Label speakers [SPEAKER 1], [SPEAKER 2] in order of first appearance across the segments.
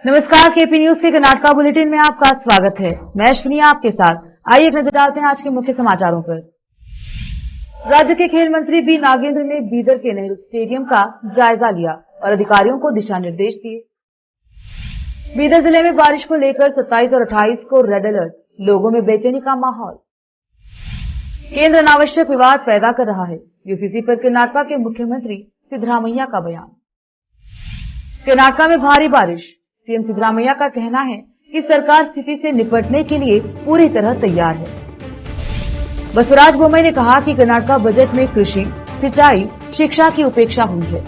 [SPEAKER 1] नमस्कार, KP news के Karnataka bulletin में आपका स्वागत है। मैं अश्विनी आपके साथ। आइए एक नजर डालते हैं आज के मुख्य समाचारों पर। राज्य के खेल मंत्री बी नागेंद्र ने बीदर के नेहरू स्टेडियम का जायजा लिया और अधिकारियों को दिशा निर्देश दिए। बीदर जिले में बारिश को लेकर 27 और 28 को रेड अलर्ट, लोगों में बेचैनी का माहौल। केंद्र अनावश्यक विवाद पैदा कर रहा है, यूसीसी पर कर्नाटका के मुख्यमंत्री सिद्धरामैया का बयान। कर्नाटका में भारी बारिश, सीएम सिद्धरामैया का कहना है कि सरकार स्थिति से निपटने के लिए पूरी तरह तैयार है। बसवराज बोम्मई ने कहा कि कर्नाटका बजट में कृषि, सिंचाई, शिक्षा की उपेक्षा हुई है।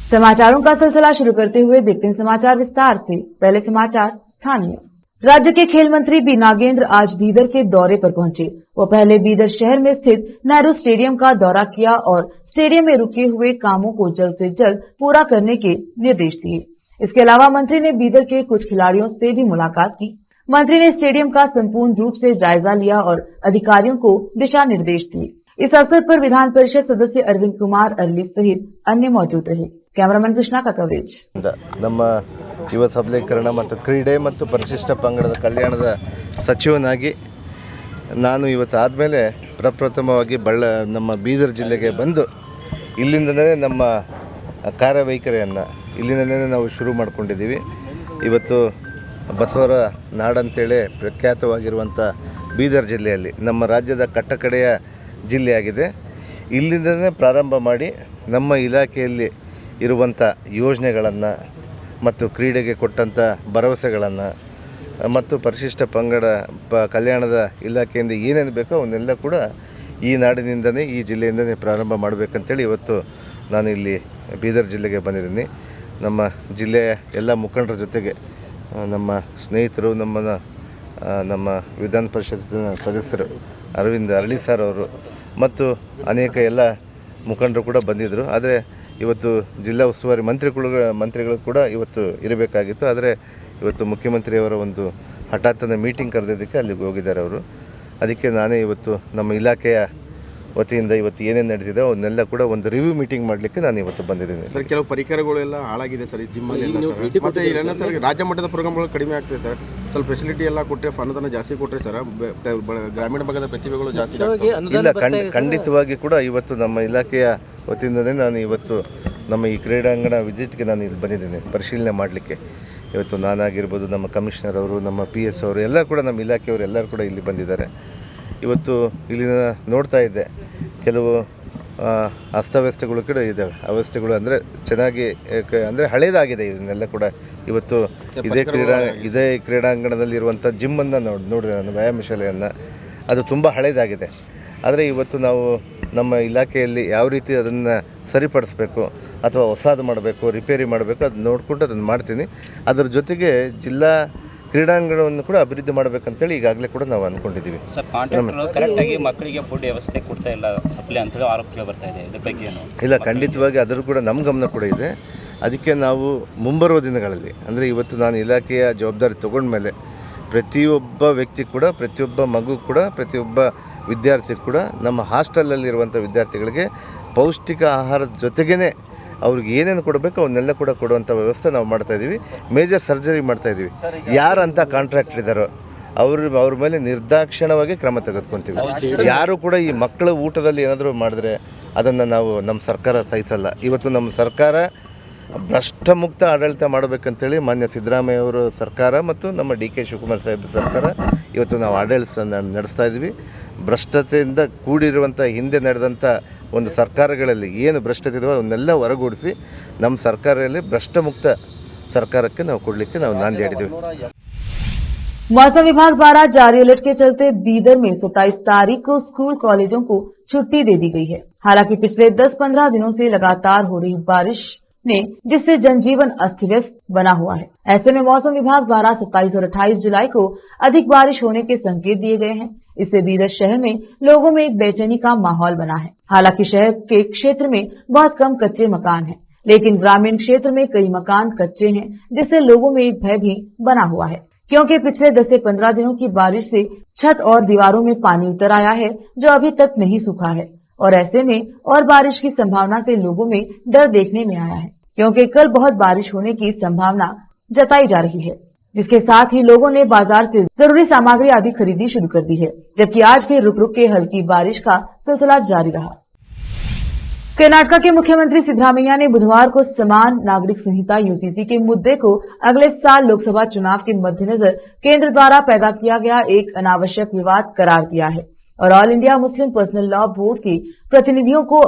[SPEAKER 1] समाचारों का सिलसिला शुरू करते हुए देखते हैं समाचार विस्तार से। पहले समाचार स्थानीय। राज्य के खेल मंत्री बी नागेंद्र आज बीदर के दौरे पर पहुंचे। वो पहले बीदर शहर में स्थित नेहरू स्टेडियम का दौरा किया और स्टेडियम में रुके हुए कामों को जल्द से जल्द पूरा करने के निर्देश दिए। इसके अलावा मंत्री ने बीदर के कुछ खिलाड़ियों से भी मुलाकात की। मंत्री ने स्टेडियम का संपूर्ण रूप से जायजा लिया और अधिकारियों को दिशा निर्देश दिए। इस अवसर पर विधान परिषद सदस्य अरविंद कुमार अरली सहित अन्य मौजूद रहे। कैमरामैन कृष्णा का कवरेज।
[SPEAKER 2] ನಮ್ಮ ಯುವ ಸಬಲೀಕರಣ ಮತ್ತು ಕ್ರೀಡೆ ಮತ್ತು ಪರಿಶಿಷ್ಟ ಪಂಗಡದ ಕಲ್ಯಾಣದ ಸಚಿವನಾಗಿ ನಾನು ಇವತ್ತು ಆದಮೇಲೆ ಪ್ರಪ್ರಥಮವಾಗಿ ನಮ್ಮ ಬೀದರ್ ಜಿಲ್ಲೆಗೆ ಬಂದು ಇಲ್ಲಿಂದನೇ ನಮ್ಮ ಕಾರ್ಯವೈಖರಿಯನ್ನು ಇಲ್ಲಿಂದನೇ ನಾವು ಶುರು ಮಾಡ್ಕೊಂಡಿದ್ದೀವಿ. ಇವತ್ತು ಬಸವರ ನಾಡಂತೇಳಿ ಪ್ರಖ್ಯಾತವಾಗಿರುವಂಥ ಬೀದರ್ ಜಿಲ್ಲೆಯಲ್ಲಿ ನಮ್ಮ ರಾಜ್ಯದ ಕಟ್ಟಕಡೆಯ ಜಿಲ್ಲೆಯಾಗಿದೆ. ಇಲ್ಲಿಂದನೇ ಪ್ರಾರಂಭ ಮಾಡಿ ನಮ್ಮ ಇಲಾಖೆಯಲ್ಲಿ ಇರುವಂಥ ಯೋಜನೆಗಳನ್ನು ಮತ್ತು ಕ್ರೀಡೆಗೆ ಕೊಟ್ಟಂಥ ಭರವಸೆಗಳನ್ನು ಮತ್ತು ಪರಿಶಿಷ್ಟ ಪಂಗಡ ಕಲ್ಯಾಣದ ಇಲಾಖೆಯಿಂದ ಏನೇನು ಬೇಕೋ ಅವನ್ನೆಲ್ಲ ಕೂಡ ಈ ನಾಡಿನಿಂದನೇ ಈ ಜಿಲ್ಲೆಯಿಂದನೇ ಪ್ರಾರಂಭ ಮಾಡಬೇಕಂತೇಳಿ ಇವತ್ತು ನಾನು ಇಲ್ಲಿ ಬೀದರ್ ಜಿಲ್ಲೆಗೆ ಬಂದಿದ್ದೀನಿ. ನಮ್ಮ ಜಿಲ್ಲೆಯ ಎಲ್ಲ ಮುಖಂಡರ ಜೊತೆಗೆ ನಮ್ಮ ಸ್ನೇಹಿತರು, ನಮ್ಮ ವಿಧಾನ ಪರಿಷತ್ತಿನ ಸದಸ್ಯರು ಅರವಿಂದ್ ಅರಳಿ ಸರ್ ಅವರು ಮತ್ತು ಅನೇಕ ಎಲ್ಲ ಮುಖಂಡರು ಕೂಡ ಬಂದಿದ್ದರು. ಆದರೆ ಇವತ್ತು ಜಿಲ್ಲಾ ಉಸ್ತುವಾರಿ ಮಂತ್ರಿಗಳು ಕೂಡ ಇವತ್ತು ಇರಬೇಕಾಗಿತ್ತು. ಆದರೆ ಇವತ್ತು ಮುಖ್ಯಮಂತ್ರಿಯವರ ಒಂದು ಹಠಾತ್ತನೆ ಮೀಟಿಂಗ್ ಕರೆದಿದ್ದಕ್ಕೆ ಅಲ್ಲಿಗೆ ಹೋಗಿದ್ದಾರೆ ಅವರು. ಅದಕ್ಕೆ ನಾನೇ ಇವತ್ತು ನಮ್ಮ ಇಲಾಖೆಯ ವತಿಯಿಂದ ಇವತ್ತು ಏನೇನು ನಡೆದಿದೆ ಅವನ್ನೆಲ್ಲ ಕೂಡ ಒಂದು ರಿವ್ಯೂ ಮೀಟಿಂಗ್ ಮಾಡಲಿಕ್ಕೆ ನಾನು ಇವತ್ತು ಬಂದಿದ್ದೀನಿ.
[SPEAKER 3] ಸರ್, ಕೆಲವು ಪರಿಕರಗಳು ಎಲ್ಲ ಹಾಳಾಗಿದೆ ಸರ್ ಈ ಜಿಮ್ಮಲ್ಲಿ ಮತ್ತು ಇಲ್ಲೆಲ್ಲ ಸರ್ ರಾಜ್ಯ ಮಟ್ಟದ ಪ್ರೋಗ್ರಾಮ್ಗಳು ಕಡಿಮೆ ಆಗ್ತಿದೆ ಸರ್. ಸ್ವಲ್ಪ ಫೆಸಿಲಿಟಿ ಎಲ್ಲ ಕೊಟ್ಟರೆ, ಅನುದಾನ ಜಾಸ್ತಿ ಕೊಟ್ಟರೆ ಸರ್ ಗ್ರಾಮೀಣ ಭಾಗದ ಪ್ರತಿಭೆಗಳು ಜಾಸ್ತಿ
[SPEAKER 2] ಇಲ್ಲ. ಖಂಡಿತವಾಗಿ ಕೂಡ ಇವತ್ತು ನಮ್ಮ ಇಲಾಖೆಯ ವತಿಯಿಂದನೇ ನಾನು ಇವತ್ತು ನಮ್ಮ ಈ ಕ್ರೀಡಾಂಗಣ ವಿಸಿಟ್ಗೆ ನಾನು ಇಲ್ಲಿ ಬಂದಿದ್ದೀನಿ ಪರಿಶೀಲನೆ ಮಾಡಲಿಕ್ಕೆ. ಇವತ್ತು ನಾನಾಗಿರ್ಬೋದು, ನಮ್ಮ ಕಮಿಷನರ್ ಅವರು, ನಮ್ಮ PS ಅವರು ಎಲ್ಲ ಕೂಡ ನಮ್ಮ ಇಲಾಖೆಯವರು ಎಲ್ಲರೂ ಕೂಡ ಇಲ್ಲಿ ಬಂದಿದ್ದಾರೆ. ಇವತ್ತು ಇಲ್ಲಿನ ನೋಡ್ತಾ ಇದ್ದೆ ಕೆಲವು ಅಸ್ತವ್ಯಸ್ತಗಳು ಕೂಡ ಇದ್ದಾವೆ. ಅವ್ಯವಸ್ಥೆಗಳು ಅಂದರೆ ಚೆನ್ನಾಗಿ ಅಂದರೆ ಹಳೇದಾಗಿದೆ. ಇದನ್ನೆಲ್ಲ ಕೂಡ ಇವತ್ತು ಇದೇ ಕ್ರೀಡಾಂಗಣದಲ್ಲಿರುವಂಥ ಜಿಮ್ಮನ್ನು ನೋಡಿದೆ ನಾನು, ವ್ಯಾಯಾಮ ಶಾಲೆಯನ್ನು. ಅದು ತುಂಬ ಹಳೇದಾಗಿದೆ. ಆದರೆ ಇವತ್ತು ನಾವು ನಮ್ಮ ಇಲಾಖೆಯಲ್ಲಿ ಯಾವ ರೀತಿ ಅದನ್ನು ಸರಿಪಡಿಸಬೇಕು ಅಥವಾ ಹೊಸದು ಮಾಡಬೇಕು, ರಿಪೇರಿ ಮಾಡಬೇಕು, ಅದು ನೋಡಿಕೊಂಡು ಅದನ್ನು ಮಾಡ್ತೀನಿ. ಅದರ ಜೊತೆಗೆ ಜಿಲ್ಲಾ ಕ್ರೀಡಾಂಗಣವನ್ನು ಕೂಡ ಅಭಿವೃದ್ಧಿ ಮಾಡಬೇಕಂತೇಳಿ ಈಗಾಗಲೇ ಕೂಡ ನಾವು ಅಂದ್ಕೊಂಡಿದ್ದೀವಿ.
[SPEAKER 4] ಸರ್, ಕಾಂಟ್ರಾಕ್ಟರ್ ಕರೆಕ್ಟಾಗಿ ಮಕ್ಕಳಿಗೆ ಫುಡ್ ವ್ಯವಸ್ಥೆ ಕೊಡ್ತಾ ಇಲ್ಲ, ಸಪ್ಲೈ ಅಂತೇಳಿ ಆರೋಪಗಳು ಬರ್ತಾ ಇದೆ. ಇದ್ರ ಬಗ್ಗೆ ಏನು?
[SPEAKER 2] ಇಲ್ಲ, ಖಂಡಿತವಾಗಿ ಅದರ ಕೂಡ ನಮ್ಮ ಗಮನ ಕೂಡ ಇದೆ. ಅದಕ್ಕೆ ನಾವು ಮುಂಬರುವ ದಿನಗಳಲ್ಲಿ ಅಂದರೆ ಇವತ್ತು ನಾನು ಇಲಾಖೆಯ ಜವಾಬ್ದಾರಿ ತೊಗೊಂಡ್ಮೇಲೆ ಪ್ರತಿಯೊಬ್ಬ ವ್ಯಕ್ತಿ ಕೂಡ, ಪ್ರತಿಯೊಬ್ಬ ಮಗು ಕೂಡ, ಪ್ರತಿಯೊಬ್ಬ ವಿದ್ಯಾರ್ಥಿ ಕೂಡ ನಮ್ಮ ಹಾಸ್ಟೆಲಲ್ಲಿರುವಂಥ ವಿದ್ಯಾರ್ಥಿಗಳಿಗೆ ಪೌಷ್ಟಿಕ ಆಹಾರದ ಜೊತೆಗೇ ಅವ್ರಿಗೆ ಏನೇನು ಕೊಡಬೇಕು ಅವನ್ನೆಲ್ಲ ಕೂಡ ಕೊಡುವಂಥ ವ್ಯವಸ್ಥೆ ನಾವು ಮಾಡ್ತಾಯಿದ್ದೀವಿ. ಮೇಜರ್ ಸರ್ಜರಿ ಮಾಡ್ತಾಯಿದ್ದೀವಿ. ಯಾರಂತ ಕಾಂಟ್ರಾಕ್ಟರ್ ಇದ್ದಾರೋ ಅವ್ರ ಮೇಲೆ ನಿರ್ದಾಕ್ಷಿಣ್ಯವಾಗಿ ಕ್ರಮ ತೆಗೆದುಕೊತೀವಿ. ಯಾರು ಕೂಡ ಈ ಮಕ್ಕಳ ಊಟದಲ್ಲಿ ಏನಾದರೂ ಮಾಡಿದ್ರೆ ಅದನ್ನು ನಮ್ಮ ಸರ್ಕಾರ ಸಹಿಸಲ್ಲ. ಇವತ್ತು ನಮ್ಮ ಸರ್ಕಾರ ಭ್ರಷ್ಟ ಮುಕ್ತ ಆಡಳಿತ ಮಾಡಬೇಕಂತೇಳಿ ಮಾನ್ಯ ಸಿದ್ದರಾಮಯ್ಯ ಅವರ ಸರ್ಕಾರ ಮತ್ತು ನಮ್ಮ DK ಶಿವಕುಮಾರ್ ಸಾಹೇಬ್ ಸರ್ಕಾರ ಇವತ್ತು ನಾವು ಆಡಳಿತ ನಡೆಸ್ತಾ ಇದ್ವಿ. ಭ್ರಷ್ಟತೆಯಿಂದ ಕೂಡಿರುವಂಥ ಹಿಂದೆ ನಡೆದಂಥ ಒಂದು ಸರ್ಕಾರಗಳಲ್ಲಿ ಏನು ಭ್ರಷ್ಟತೆ ಇದೆಯೋ ಅವನ್ನೆಲ್ಲ ಹೊರಗೂಡಿಸಿ ನಮ್ಮ ಸರ್ಕಾರದಲ್ಲಿ ಭ್ರಷ್ಟ ಮುಕ್ತ ಸರ್कारಕ್ಕೆ ನಾವು ಕೊಡಲಿಕ್ಕೆ ನಾವು ನಾಂದಿ ಹಾಡಿದ್ದೀವಿ.
[SPEAKER 1] मौसम विभाग द्वारा जारी अलर्ट के चलते बीदर में 27 तारीख को स्कूल कॉलेजों को छुट्टी दे दी गई है। हालांकि पिछले 10-15 दिनों से लगातार हो रही बारिश ने जिससे जनजीवन अस्त व्यस्त बना हुआ है। ऐसे में मौसम विभाग द्वारा 27 और 28 जुलाई को अधिक बारिश होने के संकेत दिए गए हैं। इससे बीदर शहर में लोगों में एक बेचैनी का माहौल बना है। हालांकि शहर के क्षेत्र में बहुत कम कच्चे मकान हैं, लेकिन ग्रामीण क्षेत्र में कई मकान कच्चे हैं, जिससे लोगों में एक भय भी बना हुआ है, क्योंकि पिछले 10 से 15 दिनों की बारिश से छत और दीवारों में पानी उतर आया है, जो अभी तक नहीं सूखा है। और ऐसे में और बारिश की संभावना से लोगों में डर देखने में आया है, क्योंकि कल बहुत बारिश होने की संभावना जताई जा रही है, जिसके साथ ही लोगों ने बाजार से जरूरी सामग्री आदि खरीदी शुरू कर दी है, जबकि आज भी रुक रुक के हल्की बारिश का सिलसिला जारी रहा। कर्नाटक के मुख्यमंत्री सिद्धरामैया ने बुधवार को समान नागरिक संहिता यूसीसी के मुद्दे को अगले साल लोकसभा चुनाव के मद्देनजर केंद्र द्वारा पैदा किया गया एक अनावश्यक विवाद करार दिया है और all India Muslim personal law board के प्रतिनिधियों को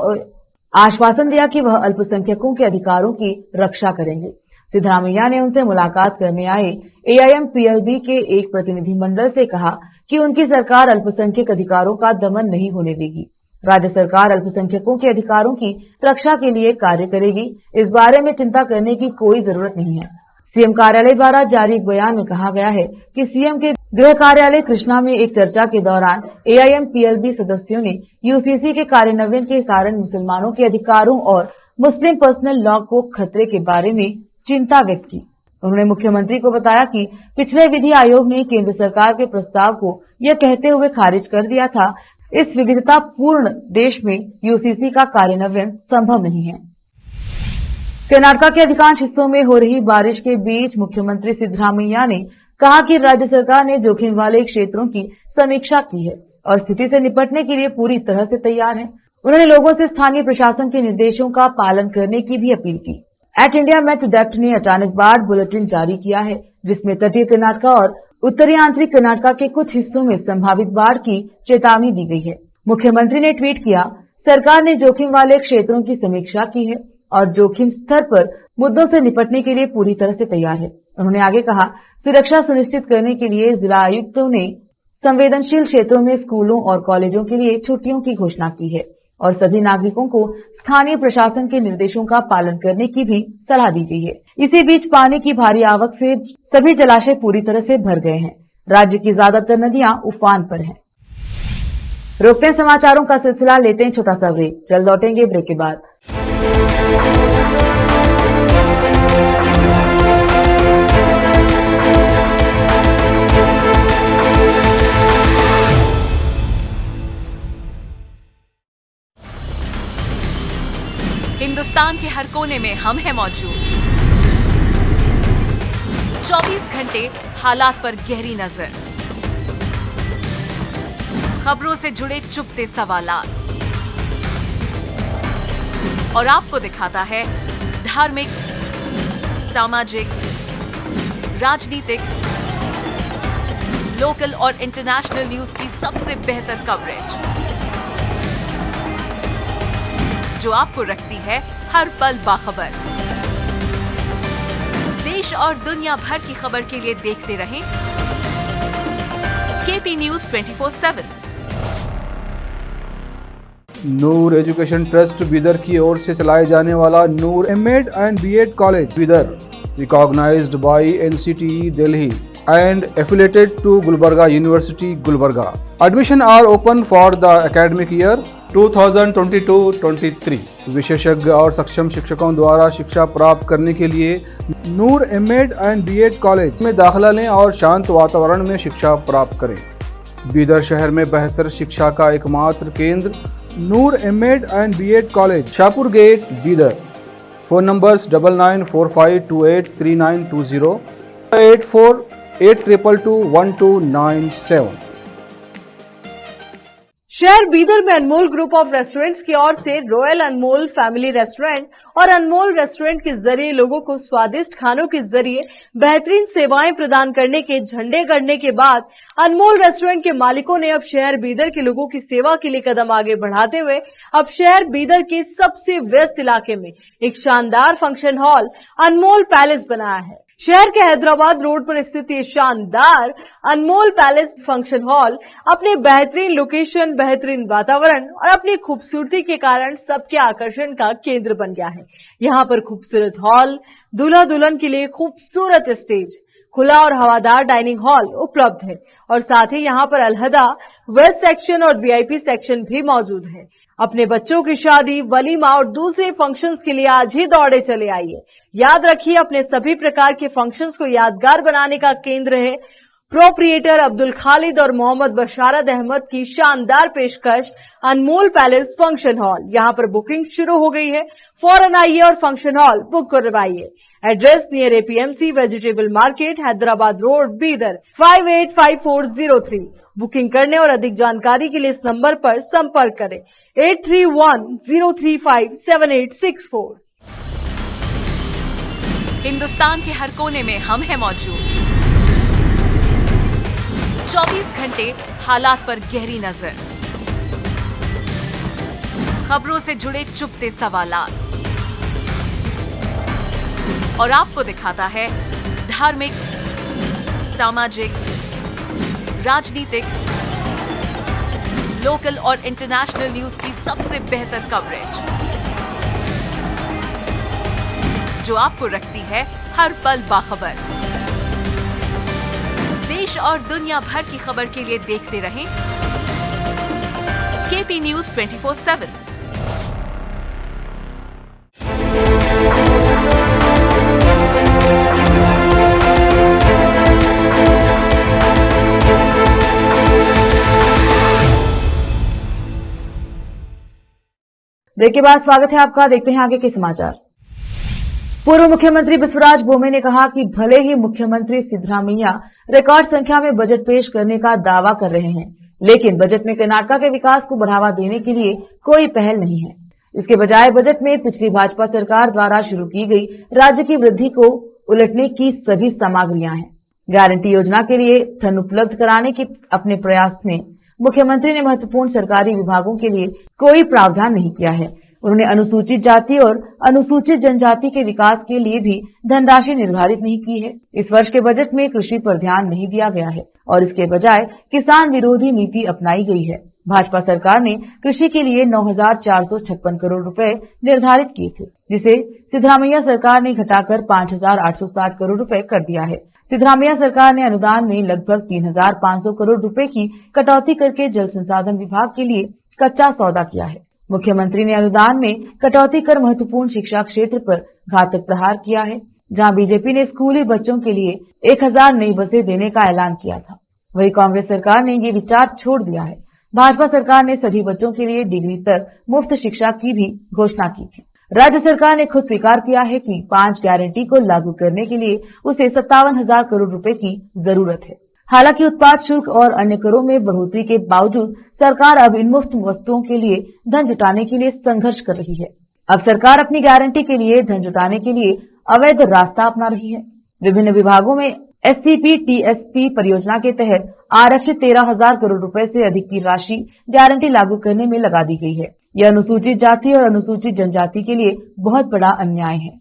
[SPEAKER 1] आश्वासन दिया कि वह अल्पसंख्यकों के अधिकारों की रक्षा करेंगे। सिद्धरामैया ने उनसे मुलाकात करने आए AIMPLB के एक प्रतिनिधिमंडल से कहा कि उनकी सरकार अल्पसंख्यक अधिकारों का दमन नहीं होने देगी। राज्य सरकार अल्पसंख्यकों के अधिकारों की रक्षा के लिए कार्य करेगी। इस बारे में चिंता करने की कोई जरूरत नहीं है। सीएम कार्यालय द्वारा जारी एक बयान में कहा गया है कि सीएम के गृह कार्यालय कृष्णा में एक चर्चा के दौरान AIMPLB सदस्यों ने यूसीसी के कार्यान्वयन के कारण मुसलमानों के अधिकारों और मुस्लिम पर्सनल लॉ को खतरे के बारे में चिंता व्यक्त की। उन्होंने मुख्यमंत्री को बताया कि पिछले विधि आयोग ने केंद्र सरकार के प्रस्ताव को यह कहते हुए खारिज कर दिया था, इस विविधता पूर्ण देश में यूसीसी का कार्यान्वयन संभव नहीं है। कर्नाटक के अधिकांश हिस्सों में हो रही बारिश के बीच मुख्यमंत्री सिद्धरामैया ने कहा कि राज्य सरकार ने जोखिम वाले क्षेत्रों की समीक्षा की है और स्थिति से निपटने के लिए पूरी तरह से तैयार है। उन्होंने लोगों से स्थानीय प्रशासन के निर्देशों का पालन करने की भी अपील की। एट इंडिया मेट डेप्ट ने अचानक बाढ़ बुलेटिन जारी किया है, जिसमें तटीय कर्नाटक और उत्तरी आंतरिक कर्नाटक के कुछ हिस्सों में संभावित बाढ़ की चेतावनी दी गई है। मुख्यमंत्री ने ट्वीट किया, सरकार ने जोखिम वाले क्षेत्रों की समीक्षा की है और जोखिम स्तर पर मुद्दों से निपटने के लिए पूरी तरह से तैयार है। उन्होंने आगे कहा, सुरक्षा सुनिश्चित करने के लिए जिला आयुक्तों ने संवेदनशील क्षेत्रों में स्कूलों और कॉलेजों के लिए छुट्टियों की घोषणा की है और सभी नागरिकों को स्थानीय प्रशासन के निर्देशों का पालन करने की भी सलाह दी गई है। इसी बीच पानी की भारी आवक से सभी जलाशय पूरी तरह से भर गए हैं। राज्य की ज्यादातर नदियां उफान पर हैं। रोकते हैं समाचारों का सिलसिला, लेते हैं छोटा सा ब्रेक। जल्द लौटेंगे ब्रेक के बाद।
[SPEAKER 5] हिंदुस्तान के हर कोने में हम हैं मौजूद। 24 घंटे हालात पर गहरी नजर, खबरों से जुड़े चुपते सवालात और आपको दिखाता है धार्मिक, सामाजिक, राजनीतिक, लोकल और इंटरनेशनल न्यूज की सबसे बेहतर कवरेज, जो आपको रखती है हर पल बाखबर। देश और दुनिया भर की खबर के लिए देखते रहें KP News 24/7।
[SPEAKER 6] Noor education trust Bidar की ओर से चलाए जाने वाला Noor MEd and BEd college Bidar, recognised by NCTE Delhi and affiliated to Gulbarga University, Gulbarga. Admission are open for the academic year 2022-23. विशेषज्ञ और सक्षम शिक्षकों द्वारा शिक्षा प्राप्त करने के लिए नूर एमएड एंड बीएड कॉलेज में दाखिला लें और शांत वातावरण में शिक्षा प्राप्त करें। बीदर शहर में बेहतर शिक्षा का एकमात्र केंद्र Noor MEd and BEd college, Shahpur gate, Bidar. Phone numbers 9945283920, 8482221297।
[SPEAKER 7] शहर बीदर में अनमोल ग्रुप ऑफ रेस्टोरेंट्स की ओर से रॉयल अनमोल फैमिली रेस्टोरेंट और अनमोल रेस्टोरेंट के जरिए लोगों को स्वादिष्ट खानों के जरिए बेहतरीन सेवाएं प्रदान करने के झंडे गड़ने के बाद अनमोल रेस्टोरेंट के मालिकों ने अब शहर बीदर के लोगों की सेवा के लिए कदम आगे बढ़ाते हुए अब शहर बीदर के सबसे व्यस्त इलाके में एक शानदार फंक्शन हॉल अनमोल पैलेस बनाया है। शहर के हैदराबाद रोड पर स्थित ये शानदार अनमोल पैलेस फंक्शन हॉल अपने बेहतरीन लोकेशन, बेहतरीन वातावरण और अपनी खूबसूरती के कारण सबके आकर्षण का केंद्र बन गया है। यहाँ पर खूबसूरत हॉल, दूल्हा दुल्हन के लिए खूबसूरत स्टेज, खुला और हवादार डाइनिंग हॉल उपलब्ध है और साथ ही यहाँ पर अलहदा वेस्ट सेक्शन और VIP सेक्शन भी मौजूद है। अपने बच्चों की शादी, वलीमा और दूसरे फंक्शंस के लिए आज ही दौड़े चले आइए। याद रखिए, अपने सभी प्रकार के फंक्शंस को यादगार बनाने का केंद्र है प्रोप्रिएटर अब्दुल खालिद और मोहम्मद बशारत अहमद की शानदार पेशकश अनमोल पैलेस फंक्शन हॉल। यहां पर बुकिंग शुरू हो गई है। फौरन आइए और फंक्शन हॉल बुक करवाइए। Address near APMC vegetable market, Hyderabad road, Bidar 585403। Booking करने और अधिक जानकारी के लिए इस नंबर पर संपर्क करें 8310357864।
[SPEAKER 5] हिंदुस्तान के हर कोने में हम हैं मौजूद। 24 घंटे हालात पर गहरी नजर, खबरों से जुड़े चुपते सवालात और आपको दिखाता है धार्मिक, सामाजिक, राजनीतिक, लोकल और इंटरनेशनल न्यूज की सबसे बेहतर कवरेज, जो आपको रखती है हर पल बाखबर। देश और दुनिया भर की खबर के लिए देखते रहें KP News 24/7।
[SPEAKER 1] ब्रेक के बाद स्वागत है आपका। देखते हैं आगे के समाचार। पूर्व मुख्यमंत्री बसवराज बोम्मे ने कहा कि भले ही मुख्यमंत्री सिद्धरामैया रिकॉर्ड संख्या में बजट पेश करने का दावा कर रहे हैं, लेकिन बजट में कर्नाटक के विकास को बढ़ावा देने के लिए कोई पहल नहीं है। इसके बजाय बजट में पिछली भाजपा सरकार द्वारा शुरू की गई राज्य की वृद्धि को उलटने की सभी सामग्रियां हैं। गारंटी योजना के लिए धन उपलब्ध कराने के अपने प्रयास में मुख्यमंत्री ने महत्वपूर्ण सरकारी विभागों के लिए कोई प्रावधान नहीं किया है। उन्होंने अनुसूचित जाति और अनुसूचित जनजाति के विकास के लिए भी धनराशि निर्धारित नहीं की है। इस वर्ष के बजट में कृषि पर ध्यान नहीं दिया गया है और इसके बजाय किसान विरोधी नीति अपनाई गई है। भाजपा सरकार ने कृषि के लिए 9,456 करोड़ रुपए निर्धारित किए थे, जिसे सिद्धरामैया सरकार ने घटाकर 5,860 करोड़ रुपए कर दिया है। सिद्धरामैया सरकार ने अनुदान में लगभग 3,500 करोड़ रुपए की कटौती करके जल संसाधन विभाग के लिए कच्चा सौदा किया है। मुख्यमंत्री ने अनुदान में कटौती कर महत्वपूर्ण शिक्षा क्षेत्र पर घातक प्रहार किया है। जहां बीजेपी ने स्कूली बच्चों के लिए 1,000 नई बसें देने का ऐलान किया था, वहीं कांग्रेस सरकार ने ये विचार छोड़ दिया है। भाजपा सरकार ने सभी बच्चों के लिए डिग्री तक मुफ्त शिक्षा की भी घोषणा की थी। राज्य सरकार ने खुद स्वीकार किया है कि 5 गारंटी को लागू करने के लिए उसे 57,000 करोड़ रुपए की जरूरत है। हालांकि उत्पाद शुल्क और अन्य करों में बढ़ोतरी के बावजूद सरकार अब इन मुफ्त वस्तुओं के लिए धन जुटाने के लिए संघर्ष कर रही है। अब सरकार अपनी गारंटी के लिए धन जुटाने के लिए अवैध रास्ता अपना रही है। विभिन्न विभागों में SCP-TSP परियोजना के तहत आरक्षित 13,000 करोड़ रुपए से अधिक की राशि गारंटी लागू करने में लगा दी गई है। यह अनुसूचित जाति और अनुसूचित जनजाति के लिए बहुत बड़ा अन्याय है।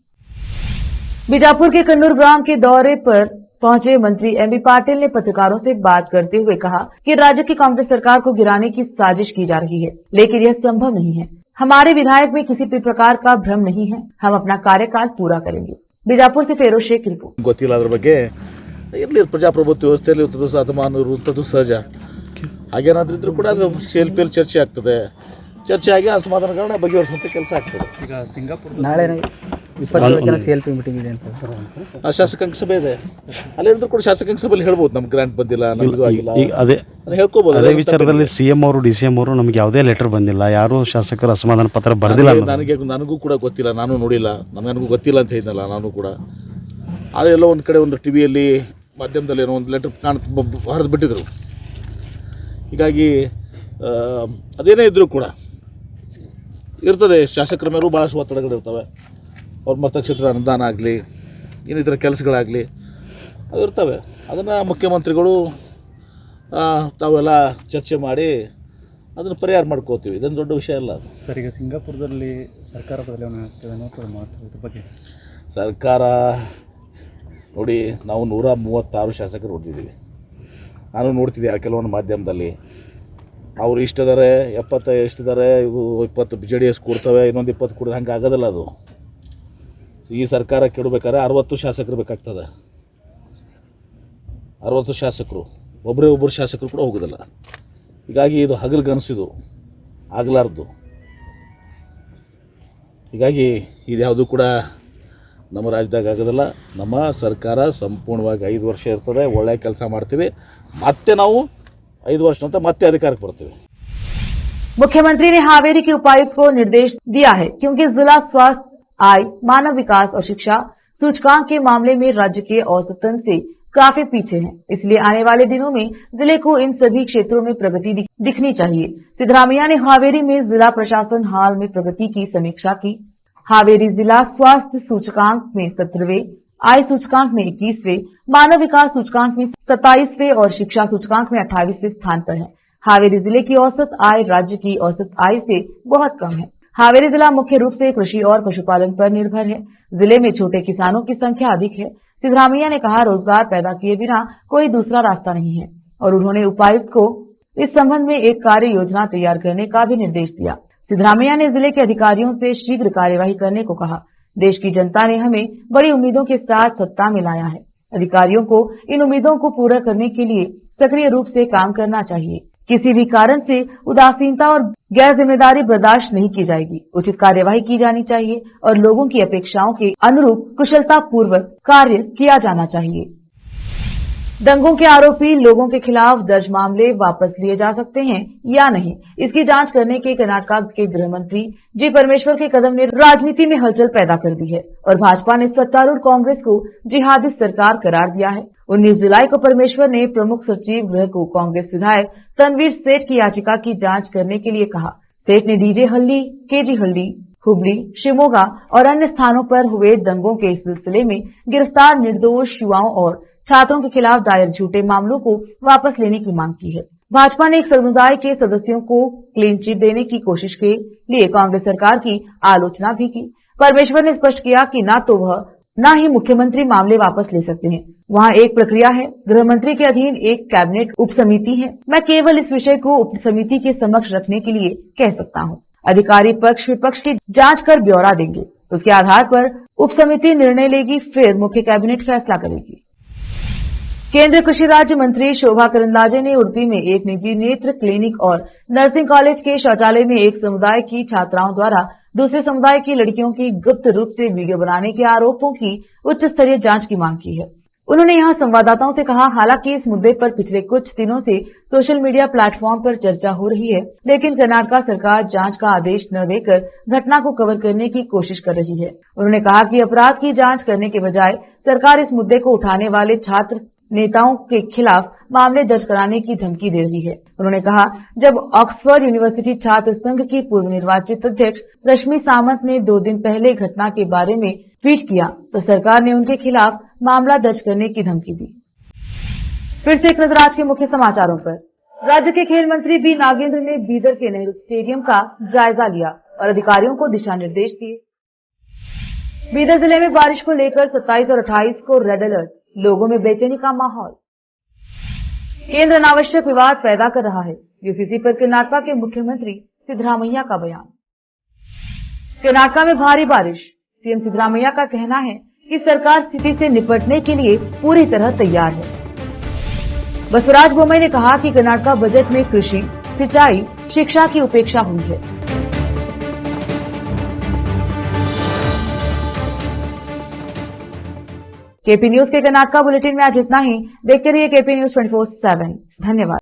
[SPEAKER 1] बीजापुर के कन्नूर ग्राम के दौरे पर पहुंचे मंत्री MB पाटिल ने पत्रकारों से बात करते हुए कहा कि राज्य की कांग्रेस सरकार को गिराने की साजिश की जा रही है, लेकिन यह संभव नहीं है। हमारे विधायक में किसी भी प्रकार का भ्रम नहीं है। हम अपना कार्यकाल पूरा करेंगे। बीजापुर से फेरोज शेख रिपोर्ट।
[SPEAKER 8] ಗೊತ್ತಿಲ್ಲ ಅದರ ಬಗ್ಗೆ ಇರಲಿ, ಪ್ರಜಾಪ್ರಭುತ್ವ ವ್ಯವಸ್ಥೆಯಲ್ಲಿ ಇರುತ್ತದೆ, ಶತಮಾನ ಇರುತ್ತದೆ ಸಹಜ. ಹಾಗೇನಾದ್ರೂ ಇದ್ರೂ ಕೂಡ ಅದು ಸೇಲ್ಪೇಲ್ ಚರ್ಚೆ ಆಗ್ತದೆ. ಚರ್ಚೆ ಆಗಿ ಅಸಮಾಧಾನ ಕಾರಣ ಬಗೆಹರಿಸುವಂಥ ಕೆಲಸ ಆಗ್ತದೆ.
[SPEAKER 9] ಈಗ ಸಿಂಗಾಪುರ ನಾಳೆ 27 CLP ಮೀಟಿಂಗ್ ಇದೆ ಅಂತ ಸರ್.
[SPEAKER 8] ಶಾಸಕಾಂಗ ಸಭೆ ಇದೆ, ಅಲ್ಲೇನಾದ್ರೂ ಕೂಡ ಶಾಸಕಾಂಗ ಸಭೆಯಲ್ಲಿ ಹೇಳ್ಬೋದು ನಮ್ಗೆ ಗ್ರಾಂಟ್ ಬಂದಿಲ್ಲ, ನಮಗೂ ಆಗಿಲ್ಲ,
[SPEAKER 10] ಅದೇ
[SPEAKER 8] ಹೇಳ್ಕೋಬಹುದು.
[SPEAKER 10] ಅದೇ ವಿಚಾರದಲ್ಲಿ CM ಅವರು DCM ಅವರು ನಮ್ಗೆ ಯಾವುದೇ ಲೆಟರ್ ಬಂದಿಲ್ಲ, ಯಾರು ಶಾಸಕರು ಅಸಮಾಧಾನ ಪತ್ರ ಬರೆದಿಲ್ಲ.
[SPEAKER 8] ನನಗೂ ಕೂಡ ಗೊತ್ತಿಲ್ಲ, ನಾನು ನೋಡಿಲ್ಲ, ನನಗೂ ಗೊತ್ತಿಲ್ಲ ಅಂತ ಹೇಳಿದ್ನಲ್ಲ ನಾನು ಕೂಡ. ಆದರೆ ಎಲ್ಲೋ ಒಂದು ಕಡೆ ಒಂದು ಟಿವಿಯಲ್ಲಿ ಮಾಧ್ಯಮದಲ್ಲಿ ಏನೋ ಒಂದು ಲೆಟರ್ ಹರಿದು ಬಿಟ್ಟಿದ್ರು. ಹೀಗಾಗಿ ಅದೇನೇ ಇದ್ದರೂ ಕೂಡ ಇರ್ತದೆ, ಶಾಸಕರ ಮೇಲೂ ಭಾಳಷ್ಟು ಒತ್ತಡಗಳಿರ್ತವೆ. ಅವ್ರ ಮತಕ್ಷೇತ್ರ ಅನುದಾನ ಆಗಲಿ, ಇನ್ನಿತರ ಕೆಲಸಗಳಾಗಲಿ ಅದು ಇರ್ತವೆ. ಅದನ್ನು ಮುಖ್ಯಮಂತ್ರಿಗಳು ತಾವೆಲ್ಲ ಚರ್ಚೆ ಮಾಡಿ ಅದನ್ನು ಪರಿಹಾರ ಮಾಡ್ಕೋತೀವಿ. ಇದೊಂದು ದೊಡ್ಡ ವಿಷಯ ಅಲ್ಲ ಅದು.
[SPEAKER 9] ಸರ್, ಈಗ ಸಿಂಗಾಪುರದಲ್ಲಿ ಸರ್ಕಾರ ಬದಲಾವಣೆ ಆಗ್ತದೆ ಅನ್ನೋದು ಇದ್ರ ಬಗ್ಗೆ
[SPEAKER 8] ಸರ್ಕಾರ ನೋಡಿ, ನಾವು 136 ಶಾಸಕರು ಹೊಡೆದಿದ್ದೀವಿ. ನಾನು ನೋಡ್ತಿದ್ದೆ ಕೆಲವೊಂದು ಮಾಧ್ಯಮದಲ್ಲಿ ಅವ್ರು ಇಷ್ಟಿದ್ದಾರೆ, 70 ಎಷ್ಟಿದ್ದಾರೆ, ಇವು 20 JDS ಕೊಡ್ತವೆ, ಇನ್ನೊಂದು 20 ಕೊಡೋದು, ಹಂಗೆ ಆಗೋದಿಲ್ಲ ಅದು. ಈ ಸರ್ಕಾರ ಕೆಡಬೇಕಾದ್ರೆ 60 ಶಾಸಕರು ಬೇಕಾಗ್ತದೆ. 60 ಶಾಸಕರು, ಒಬ್ಬರು ಶಾಸಕರು ಕೂಡ ಹೋಗೋದಿಲ್ಲ. ಹೀಗಾಗಿ ಇದು ಹಗಲ್ಗನಸಿದು ಆಗಲಾರ್ದು. ಹೀಗಾಗಿ ಇದು ಯಾವುದೂ ಕೂಡ ನಮ್ಮ ರಾಜ್ಯದಾಗ ಆಗೋದಿಲ್ಲ. ನಮ್ಮ ಸರ್ಕಾರ ಸಂಪೂರ್ಣವಾಗಿ 5 ವರ್ಷ ಇರ್ತದೆ, ಒಳ್ಳೆಯ ಕೆಲಸ ಮಾಡ್ತೀವಿ, ಮತ್ತೆ ನಾವು 5 ವರ್ಷ ನಂತರ ಮತ್ತೆ ಅಧಿಕಾರಕ್ಕೆ ಬರ್ತೀವಿ.
[SPEAKER 1] मुख्यमंत्री ने हावेरी के उपायुक्त को निर्देश दिया है क्योंकि जिला स्वास्थ्य, आय, मानव विकास और शिक्षा सूचकांक के मामले में राज्य के औसतन से काफी पीछे हैं, इसलिए आने वाले दिनों में जिले को इन सभी क्षेत्रों में प्रगति दिखनी चाहिए। सिद्धरामैया ने हावेरी में जिला प्रशासन हाल में प्रगति की समीक्षा की। हावेरी जिला स्वास्थ्य सूचकांक में 17वें, आय सूचकांक में 21वें, मानव विकास सूचकांक में 27वें और शिक्षा सूचकांक में 28वें स्थान पर है। हावेरी जिले की औसत आय राज्य की औसत आय से बहुत कम है। हावेरी जिला मुख्य रूप से कृषि और पशुपालन पर निर्भर है। जिले में छोटे किसानों की संख्या अधिक है। सिद्धरामैया ने कहा, रोजगार पैदा किए बिना कोई दूसरा रास्ता नहीं है और उन्होंने उपायुक्त को इस संबंध में एक कार्य योजना तैयार करने का भी निर्देश दिया। सिद्धरामैया ने जिले के अधिकारियों से शीघ्र कार्यवाही करने को कहा। देश की जनता ने हमें बड़ी उम्मीदों के साथ सत्ता में लाया है। अधिकारियों को इन उम्मीदों को पूरा करने के लिए सक्रिय रूप से काम करना चाहिए। किसी भी कारण से उदासीनता और गैर जिम्मेदारी बर्दाश्त नहीं की जाएगी। उचित कार्यवाही की जानी चाहिए और लोगों की अपेक्षाओं के अनुरूप कुशलता पूर्वक कार्य किया जाना चाहिए। दंगों के आरोपी लोगों के खिलाफ दर्ज मामले वापस लिए जा सकते हैं या नहीं, इसकी जांच करने के कर्नाटक के गृह मंत्री जी परमेश्वर के कदम ने राजनीति में हलचल पैदा कर दी है और भाजपा ने सत्तारूढ़ कांग्रेस को जिहादी सरकार करार दिया है। 19 जुलाई को परमेश्वर ने प्रमुख सचिव गृह को कांग्रेस विधायक तनवीर सेठ की याचिका की जांच करने के लिए कहा। सेठ ने डीजे हल्ली, केजी हल्ली, हुबली, शिमोगा और अन्य स्थानों पर हुए दंगों के सिलसिले में गिरफ्तार निर्दोष युवाओं और छात्रों के खिलाफ दायर झूठे मामलों को वापस लेने की मांग की है। भाजपा ने एक समुदाय के सदस्यों को क्लीन चिट देने की कोशिश के लिए कांग्रेस सरकार की आलोचना भी की। परमेश्वर ने स्पष्ट किया कि न तो वह न ही मुख्यमंत्री मामले वापस ले सकते हैं। वहाँ एक प्रक्रिया है। गृह मंत्री के अधीन एक कैबिनेट उप समिति है। मैं केवल इस विषय को उप समिति के समक्ष रखने के लिए कह सकता हूँ। अधिकारी पक्ष विपक्ष की जांच कर ब्यौरा देंगे, उसके आधार पर उप समिति निर्णय लेगी, फिर मुख्य कैबिनेट फैसला करेगी। केंद्रीय कृषि राज्य मंत्री शोभा करंदलाजे ने उडुपी में एक निजी नेत्र क्लिनिक और नर्सिंग कॉलेज के शौचालय में एक समुदाय की छात्राओं द्वारा दूसरे समुदाय की लड़कियों की गुप्त रूप से वीडियो बनाने के आरोपों की उच्च स्तरीय जांच की मांग की है। उन्होंने यहां संवाददाताओं से कहा, हालांकि इस मुद्दे पर पिछले कुछ दिनों से सोशल मीडिया प्लेटफॉर्म पर चर्चा हो रही है, लेकिन कर्नाटक सरकार जांच का आदेश न देकर घटना को कवर करने की कोशिश कर रही है। उन्होंने कहा कि अपराध की जांच करने के बजाय सरकार इस मुद्दे को उठाने वाले छात्र नेताओं के खिलाफ मामले दर्ज कराने की धमकी दे रही है। उन्होंने कहा, जब ऑक्सफोर्ड यूनिवर्सिटी छात्र संघ की पूर्व निर्वाचित अध्यक्ष रश्मि सामंत ने 2 दिन पहले घटना के बारे में ट्वीट किया तो सरकार ने उनके खिलाफ मामला दर्ज करने की धमकी दी। फिर से एक नजर आज के मुख्य समाचारों पर। राज्य के खेल मंत्री बी नागेंद्र ने बीदर के नेहरू स्टेडियम का जायजा लिया और अधिकारियों को दिशा निर्देश दिए। बीदर जिले में बारिश को लेकर 27 और 28 को रेड अलर्ट, लोगों में बेचैनी का माहौल। केंद्र अनावश्यक विवाद पैदा कर रहा है, यूसीसी पर कर्नाटक के मुख्यमंत्री सिद्धरामैया का बयान। कर्नाटक में भारी बारिश, सीएम सिद्धरामैया का कहना है कि सरकार स्थिति से निपटने के लिए पूरी तरह तैयार है। बसवराज बोम्मई ने कहा कि कर्नाटक बजट में कृषि, सिंचाई, शिक्षा की उपेक्षा हुई है। केपी न्यूज के कर्नाटक बुलेटिन में आज इतना ही। देखते रहिए केपी न्यूज 24/7। धन्यवाद।